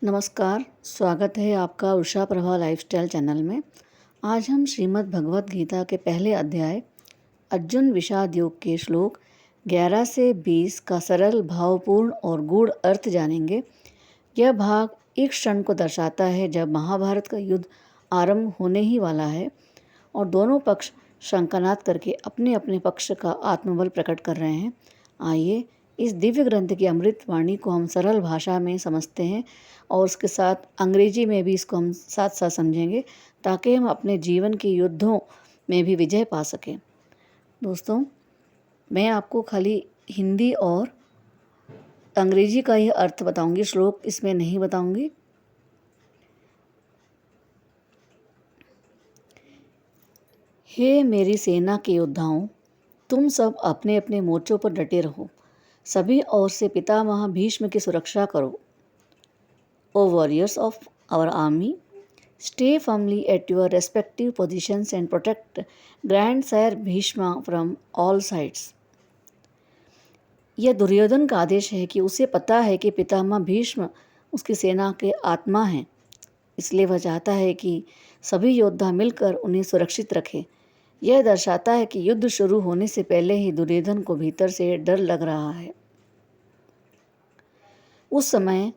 नमस्कार, स्वागत है आपका उषा प्रभा लाइफस्टाइल चैनल में। आज हम श्रीमद् भगवत गीता के पहले अध्याय अर्जुन विषाद योग के श्लोक 11 से 20 का सरल, भावपूर्ण और गूढ़ अर्थ जानेंगे। यह भाग एक क्षण को दर्शाता है जब महाभारत का युद्ध आरंभ होने ही वाला है और दोनों पक्ष शंकानाद करके अपने अपने पक्ष का आत्मबल प्रकट कर रहे हैं। आइए इस दिव्य ग्रंथ की अमृत वाणी को हम सरल भाषा में समझते हैं और उसके साथ अंग्रेजी में भी इसको हम साथ साथ समझेंगे ताकि हम अपने जीवन के युद्धों में भी विजय पा सकें। दोस्तों, मैं आपको खाली हिंदी और अंग्रेजी का ही अर्थ बताऊंगी, श्लोक इसमें नहीं बताऊंगी। हे मेरी सेना के योद्धाओं, तुम सब अपने अपने मोर्चों पर डटे रहो। सभी ओर से पितामह भीष्म की सुरक्षा करो। O warriors of our army, stay firmly at your respective positions and protect Grandsire Bhishma from all sides. यह दुर्योधन का आदेश है कि उसे पता है कि पितामह भीष्म उसकी सेना के आत्मा हैं, इसलिए वह चाहता है कि सभी योद्धा मिलकर उन्हें सुरक्षित रखें। यह दर्शाता है कि युद्ध शुरू होने से पहले ही दुर्योधन को भीतर से डर लग रहा है। उस समय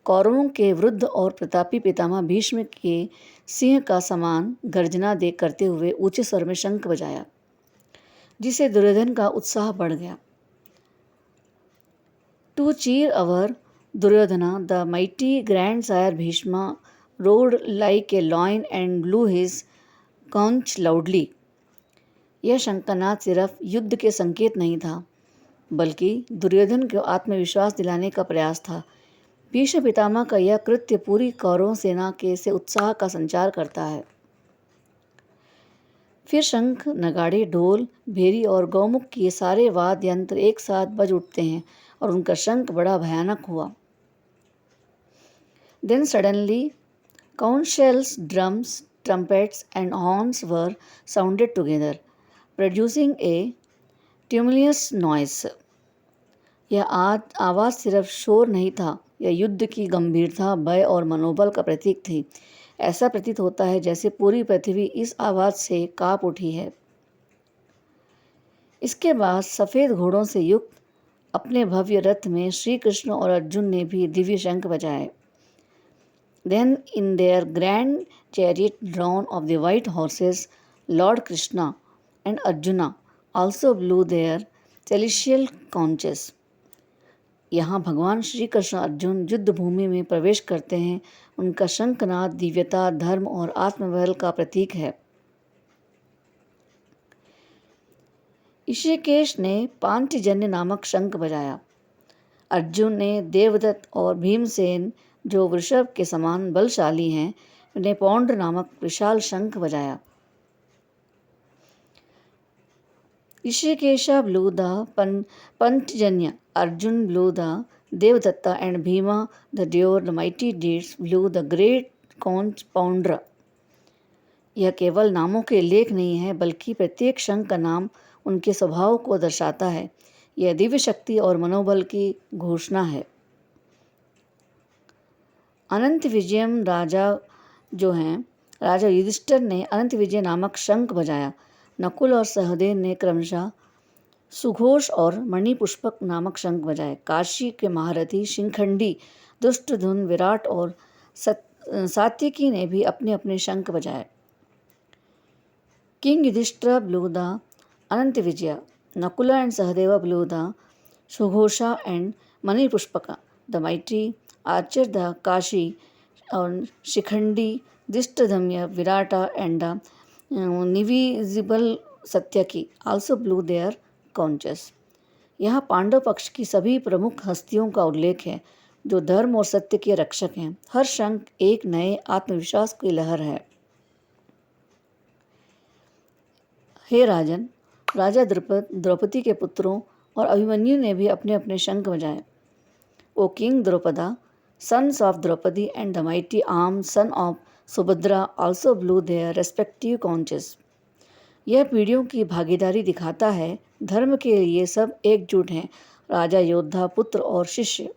कौरवों के वृद्ध और प्रतापी पितामह भीष्म के सिंह का समान गर्जना दे करते हुए ऊंचे स्वर में शंख बजाया, जिससे दुर्योधन का उत्साह बढ़ गया। To cheer our Duryodhana, the mighty grandsire Bhishma roared like a lion and blew his conch loudly. यह शंखनाद सिर्फ युद्ध के संकेत नहीं था, बल्कि दुर्योधन को आत्मविश्वास दिलाने का प्रयास था। भीष्म पितामह का यह कृत्य पूरी कौरव सेना के से उत्साह का संचार करता है। फिर शंख, नगाड़े, ढोल, भेरी और गौमुख के सारे वाद्य यंत्र एक साथ बज उठते हैं और उनका शंख बड़ा भयानक हुआ। Then suddenly conch shells, drums, trumpets and horns were sounded together, producing a tumultuous noise. यह आवाज़ सिर्फ शोर नहीं था, यह युद्ध की गंभीरता, भय और मनोबल का प्रतीक थी। ऐसा प्रतीत होता है जैसे पूरी पृथ्वी इस आवाज़ से काँप उठी है। इसके बाद सफ़ेद घोड़ों से युक्त अपने भव्य रथ में श्री कृष्ण और अर्जुन ने भी दिव्य शंख बजाए। Then in their grand chariot drawn of the white horses, Lord Krishna and Arjuna also blew their celestial conches. यहाँ भगवान श्री कृष्ण अर्जुन युद्ध भूमि में प्रवेश करते हैं। उनका शंखनाद दिव्यता, धर्म और आत्मबल का प्रतीक है। ऋषिकेश ने पांचजन्य नामक शंख बजाया। अर्जुन ने देवदत्त और भीमसेन, जो वृषभ के समान बलशाली हैं, ने पौंड्र नामक विशाल शंख बजाया। Rishikesha blew the Panchjanya, Arjun blew the Devdatta, and Bhima the Deor, the mighty deeds, blew the great conch pounder. यह केवल नामों के लेख नहीं है, बल्कि प्रत्येक शंख का नाम उनके स्वभाव को दर्शाता है। यह दिव्य शक्ति और मनोबल की घोषणा है। अनंत विजयम राजा जो हैं, राजा युधिष्ठिर ने अनंत विजय नामक शंख बजाया। नकुल और सहदेव ने क्रमशः सुघोष और मणिपुष्पक नामक शंख बजाए। काशी के महारथी शिखंडी, दुष्टधुन, विराट और सात्यकी ने भी अपने अपने शंख बजाए। King Yudhishthira blew the Anantavijaya, Nakula and Sahadeva blew the Sughosha and Manipushpaka, the mighty archer the Kashi और Shikhandi, Dishtadhamya, Virata and the निविजिबल Satyaki also blew their conches. यहाँ पांडव पक्ष की सभी प्रमुख हस्तियों का उल्लेख है जो धर्म और सत्य के रक्षक हैं। हर शंख एक नए आत्मविश्वास की लहर है। हे राजन, राजा द्रौपदी के पुत्रों और अभिमन्यु ने भी अपने अपने शंख बजाए। O king Drupada, sons of Draupadi and the mighty armed son of Subhadra also blew their respective conches. यह पीढ़ियों की भागीदारी दिखाता है। धर्म के लिए सब एकजुट हैं, राजा, योद्धा, पुत्र और शिष्य।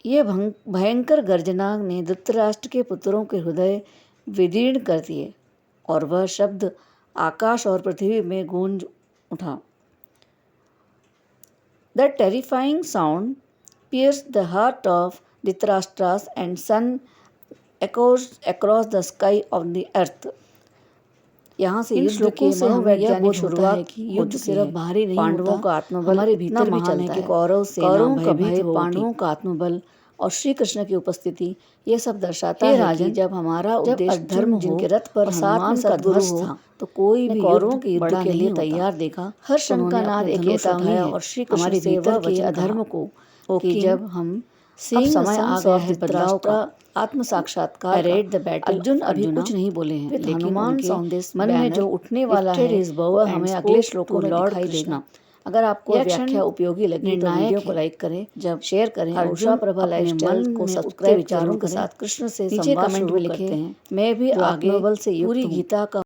ये भयंकर गर्जना ने धृतराष्ट्र के पुत्रों के हृदय विदीर्ण कर दिए और वह शब्द आकाश और पृथ्वी में गूंज उठा। The terrifying sound pierced the heart of Dhritarashtra's and son echoes across the sky of the earth. यहाँ से युद्ध के मनोवैज्ञानिक शुरुआत की युद्ध सिर्फ बाहरी नहीं पांडवों का आत्मबल हमारे भीतर भी चलता है। कौरवों का भय, पांडवों का आत्मबल और श्री कृष्ण की उपस्थिति ये सब दर्शाता है कि जब हमारा उद्देश्य धर्म जिनके रथ पर हनुमान का ध्वज था तो कोई भी कौरवों के युद्ध के लिए तैयार देखा। हर शंका नाद एक चेतावनी है और श्री कृष्ण से वह वचन अधर्म को कि जब हम समय आ गया है बदलाव का आत्म साक्षात्कार अर्जुन अभी कुछ नहीं बोले हैं, लेकिन हनुमान सौंदेश मन में जो उठने वाला है वह हमें अगले श्लोकों में दिखाई देगा। अगर आपको व्याख्या उपयोगी लगी तो वीडियो को लाइक करें, जब शेयर करें, उषा प्रभा लाइफस्टाइल को सब्सक्राइब विचारों के साथ कृष्ण से नीचे कमेंट में लिखें। मैं भी आगे पूरी गीता का